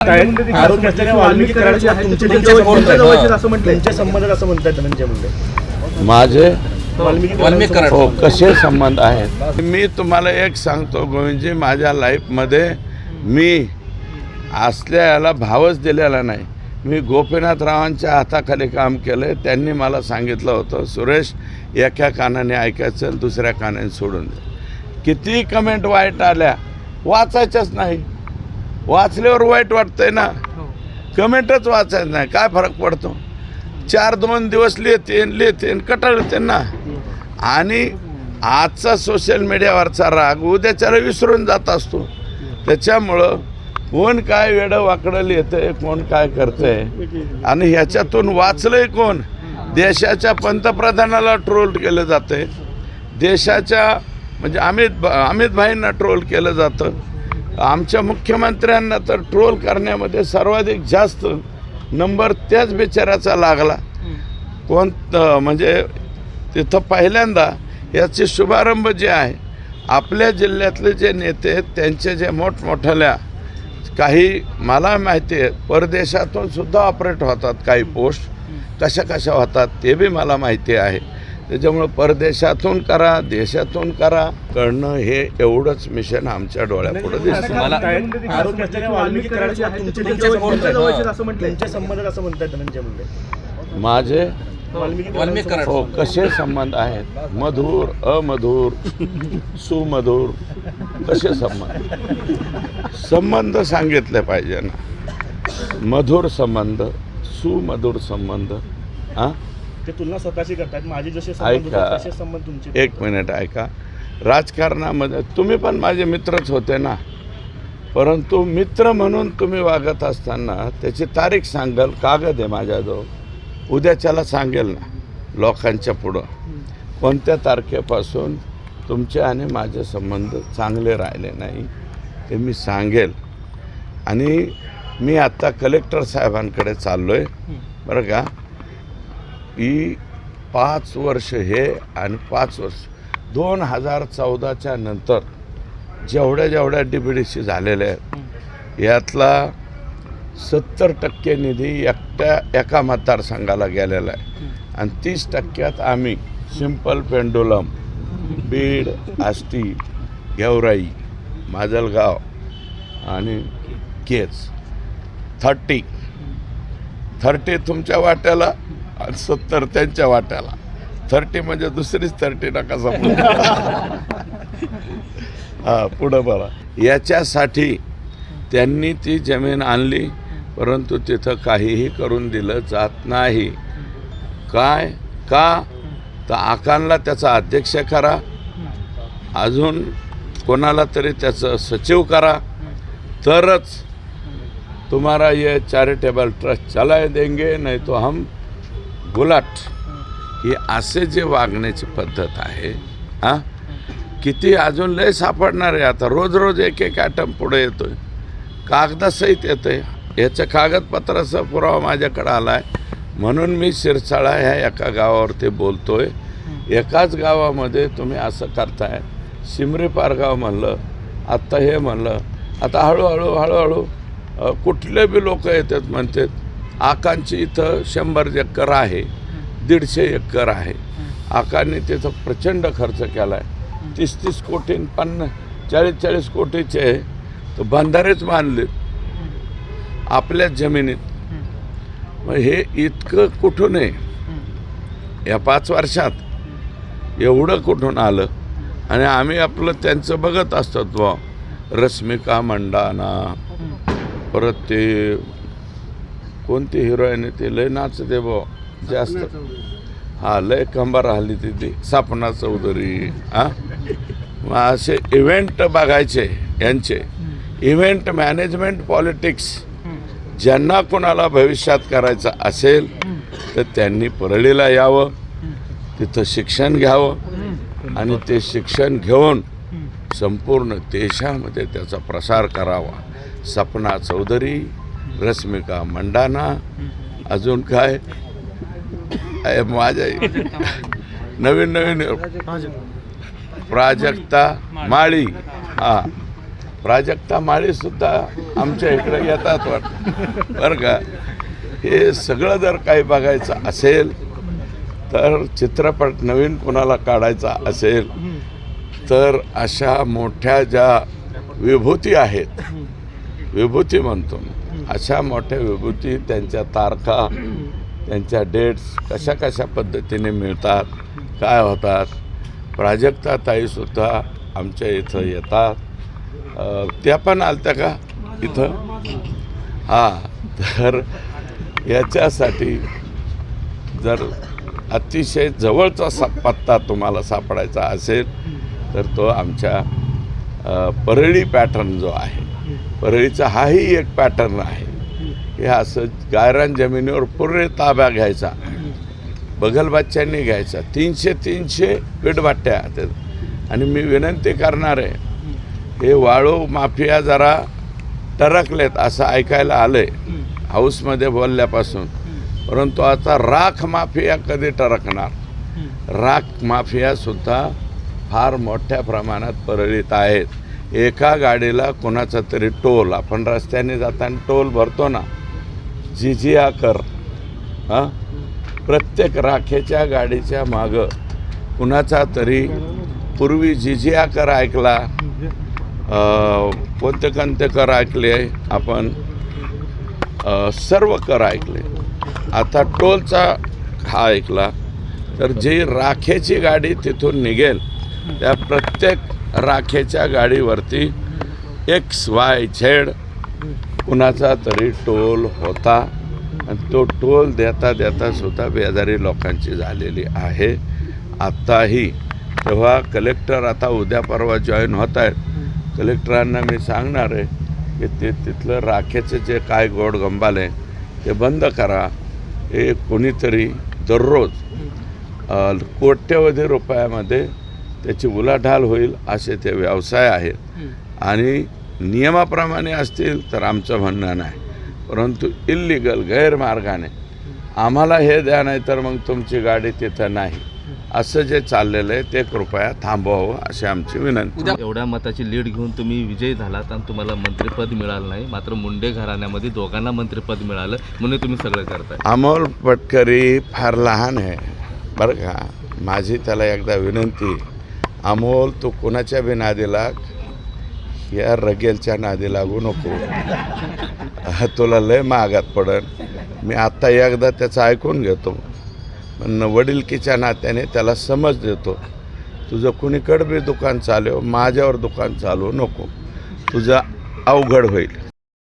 आरोप असल्याने वाल्मिकी कराडचे तुमचे संबंध असं म्हणतात धनंजय मुंडे माझे वाल्मिकी कराड हो कसे संबंध आहेत मी तुम्हाला एक सांगतो गोविंदजी, माझ्या लाईफमध्ये मी असल्या याला भावच दिलेला नाही. मी गोपीनाथरावांच्या हाताखाली काम केलं. त्यांनी मला सांगितलं होतं, सुरेश एका कानाने ऐकायचं आणि दुसऱ्या कानाने सोडून दे. किती कमेंट वाईट आल्या वाचायच्याच नाही. वाचल्यावर वाईट वाटतंय ना, कमेंटच वाचायचं नाही, काय फरक पडतो. 4-2 दिवस लिहिते कटाळते ना. आणि आजचा सोशल मीडियावरचा राग उद्याच्याला विसरून जात असतो. त्याच्यामुळं कोण काय वेडं वाकडं लिहितंय, कोण काय करतंय आणि ह्याच्यातून वाचलंय कोण. देशाच्या पंतप्रधानाला ट्रोल केलं जातंय, देशाच्या म्हणजे अमित भाईंना ट्रोल केलं जातं. आमच्या मुख्यमंत्र्यांना तर ट्रोल करण्यामध्ये सर्वाधिक जास्त नंबर त्याच बिचाऱ्याचा लागला. म्हणजे तिथं पहिल्यांदा याचे शुभारंभ जे आहे, आपल्या जिल्ह्यातले जे नेते आहेत त्यांचे जे मोठमोठ्याल्या काही मला माहिती आहे परदेशातून सुद्धा ऑपरेट होतात, काही पोस्ट कशा होतात ते बी मला माहिती आहे. त्याच्यामुळं परदेशातून करा देशातून करा करणं हे एवढंच मिशन आमच्या डोळ्यापुढे दिसतं. आरोप असल्याने वाल्मिकी कराडचे संबंध असं म्हणतात धनंजय मुंडे माझे वाल्मिकी कराड हो कसे संबंध आहेत, मधुर अमधुर सुमधुर कसे संबंध सांगितले पाहिजे ना. मधुर संबंध सुमधुर संबंध ते तुलना स्वतःशी करतात. माझे जसे ऐका तसे संबंध तुमचे. 1 मिनिट ऐका. राजकारणामध्ये तुम्ही पण माझे मित्रच होते ना, परंतु मित्र म्हणून तुम्ही वागत असताना त्याची तारीख सांगाल, कागद आहे माझ्याजवळ, उद्याच्याला सांगेल ना लोकांच्या पुढं कोणत्या तारखेपासून तुमचे आणि माझे संबंध चांगले राहिले नाही ते मी सांगेल. आणि मी आत्ता कलेक्टर साहेबांकडे चाललो आहे बरं का. की 5 वर्ष हे आणि 5 वर्ष 2014च्या नंतर जेवढ्या DBDC झालेल्या आहेत यातला 70% निधी एका मतदारसंघाला गेलेला आहे. आणि 30% आम्ही सिंपल पेंडुलम, बीड, आष्टी, गेवराई, माजलगाव आणि केज 30 तुमच्या वाट्याला आणि 70 त्यांच्या वाट्याला. 30 म्हणजे दुसरीच 30 नका समजू. हां पुढं बघा. याच्यासाठी त्यांनी ती जमीन आणली, परंतु तिथं काहीही करून दिलं जात नाही. काय का तर आकांना त्याचा अध्यक्ष करा, अजून कोणाला तरी त्याचं सचिव करा, तरच तुम्हाला ये चॅरिटेबल ट्रस्ट चलाय देंगे, नाही तो हम गुलाट. ही असे जे वागण्याची पद्धत आहे. किती अजून लय सापडणार आहे. आता रोज एक ॲटम पुढे येतोय, कागदासहित येतोय. याचं कागदपत्राचा पुरावा माझ्याकडे आला आहे. म्हणून मी शिरसाळा ह्या एका गावावरती बोलतोय. एकाच गावामध्ये तुम्ही असं करताय. शिमरी पारगाव म्हणलं, आत्ता हे म्हणलं, आता हळूहळू कुठले बी लोक येतात म्हणतात आकांची इथं 100 एकर आहे, 150 एकर आहे. आकांनी तिथं प्रचंड खर्च केला आहे. 30 कोटी 40 कोटीचे तर बंधारेच बांधलेत आपल्या जमिनीत. मग हे इतकं कुठून आहे या 5 वर्षात एवढं कुठून आलं. आणि आम्ही आपलं त्यांचं बघत असतो बा. रश्मिका मंडाना, परत ते कोणती हिरोईन ते लय नाचते बा जास्त, लय कंबर राहिली ती सपना चौधरी. मग असे इव्हेंट बघायचे यांचे. इव्हेंट मॅनेजमेंट पॉलिटिक्स ज्यांना कोणाला भविष्यात करायचं असेल तर त्यांनी परळीला यावं, तिथं शिक्षण घ्यावं आणि ते शिक्षण घेऊन संपूर्ण देशामध्ये त्याचा प्रसार करावा. सपना चौधरी, रश्मिका मंडाना, अजून काय माझ्या नवीन प्राजक्ता माळी, प्राजक्ता माळीसुद्धा आमच्या इकडे येतात वाटतं बरं का. हे सगळं जर काही बघायचं असेल तर चित्रपट नवीन कोणाला काढायचा असेल तर अशा मोठ्या ज्या विभूती आहेत, विभूती म्हणतो मी, अशा मोठ्या विभूती त्यांच्या तारखा, त्यांच्या डेट्स कशा कशा पद्धतीने मिळतात, काय होतात. प्राजक्ता ताईसुद्धा आमच्या इथं येतात. त्या पण आलत्या का इथं? हां. तर याच्यासाठी जर अतिशय जवळचा पत्ता तुम्हाला सापडायचा असेल तर तो आमच्या परळी पॅटर्न जो आहे, परळीचा हाही एक पॅटर्न आहे. हे असं गायरान जमिनीवर पूर्ण ताब्या घ्यायचा, बगलबच्च्यांनी घ्यायचा, 300 विटभट्ट्या. आणि मी विनंती करणार आहे, हे वाळू माफिया जरा टरकलेत असं ऐकायला आलंय हाऊसमध्ये बोलल्यापासून. परंतु आता राख माफिया कधी टरकणार? राख माफियासुद्धा फार मोठ्या प्रमाणात परळीत आहेत. एका गाडीला कोणाचा तरी टोल, आपण रस्त्याने जाताना टोल भरतो ना, जिजिया कर, हां, प्रत्येक राखेच्या गाडीच्या मागं कुणाचा तरी पूर्वी जिजिया कर ऐकला, कोणते कर ऐकले आपण, सर्व कर ऐकले, आता टोलचा हा ऐकला. तर जी राखेची गाडी तिथून निघेल त्या प्रत्येक राखेच्या गाडीवरती XYZ कुणाचा तरी टोल होता. आणि तो टोल देता सुद्धा बेजारी लोकांची झालेली आहे आत्ताही. तेव्हा कलेक्टर आता उद्या परवा जॉईन होत आहेत. कलेक्टरांना मी सांगणार आहे की ते तिथलं राखेचे जे काय गोडगंबाल आहे ते बंद करा. हे कोणीतरी दररोज कोट्यवधी रुपयामध्ये त्याची उलाढाल होईल असे ते व्यवसाय आहेत. आणि नियमाप्रमाणे असतील तर आमचं म्हणणं नाही, परंतु इल्लिगल गैरमार्गाने आम्हाला हे द्या नाही तर मग तुमची गाडी तिथं नाही, असं जे चाललेलं आहे ते कृपया थांबवावं अशी आमची विनंती. एवढ्या मताची लीड घेऊन तुम्ही विजयी झालात आणि तुम्हाला मंत्रिपद मिळालं नाही, मात्र मुंडे घराण्यामध्ये दोघांना मंत्रिपद मिळालं म्हणून तुम्ही सगळं करताय. अमोल पटकरी फार लहान आहे बरं का. माझी त्याला एकदा विनंती, अमोल तू कोणाच्या बी नादी लाग, या रगेलच्या नादी लागू नको, तुला लय महागात पडन. मी आत्ता एकदा त्याचं ऐकून घेतो, पण वडिलकीच्या नात्याने त्याला समज देतो. तुझं कुणीकडं बी दुकान चालव, माझ्यावर दुकान चालवू नको, तुझं अवघड होईल.